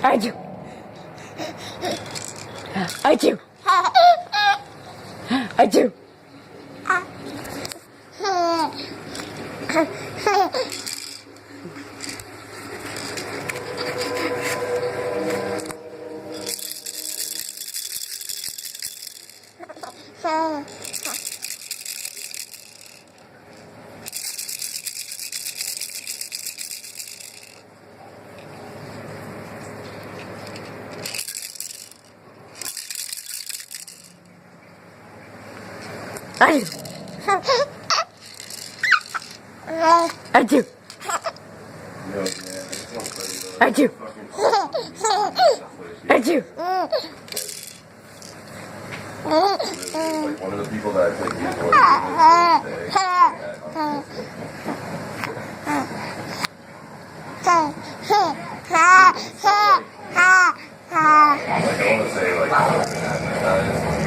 Achoo. Achoo. Achoo. Achoo. Achoo. Achoo. Like one of the people that I take these like I want to say like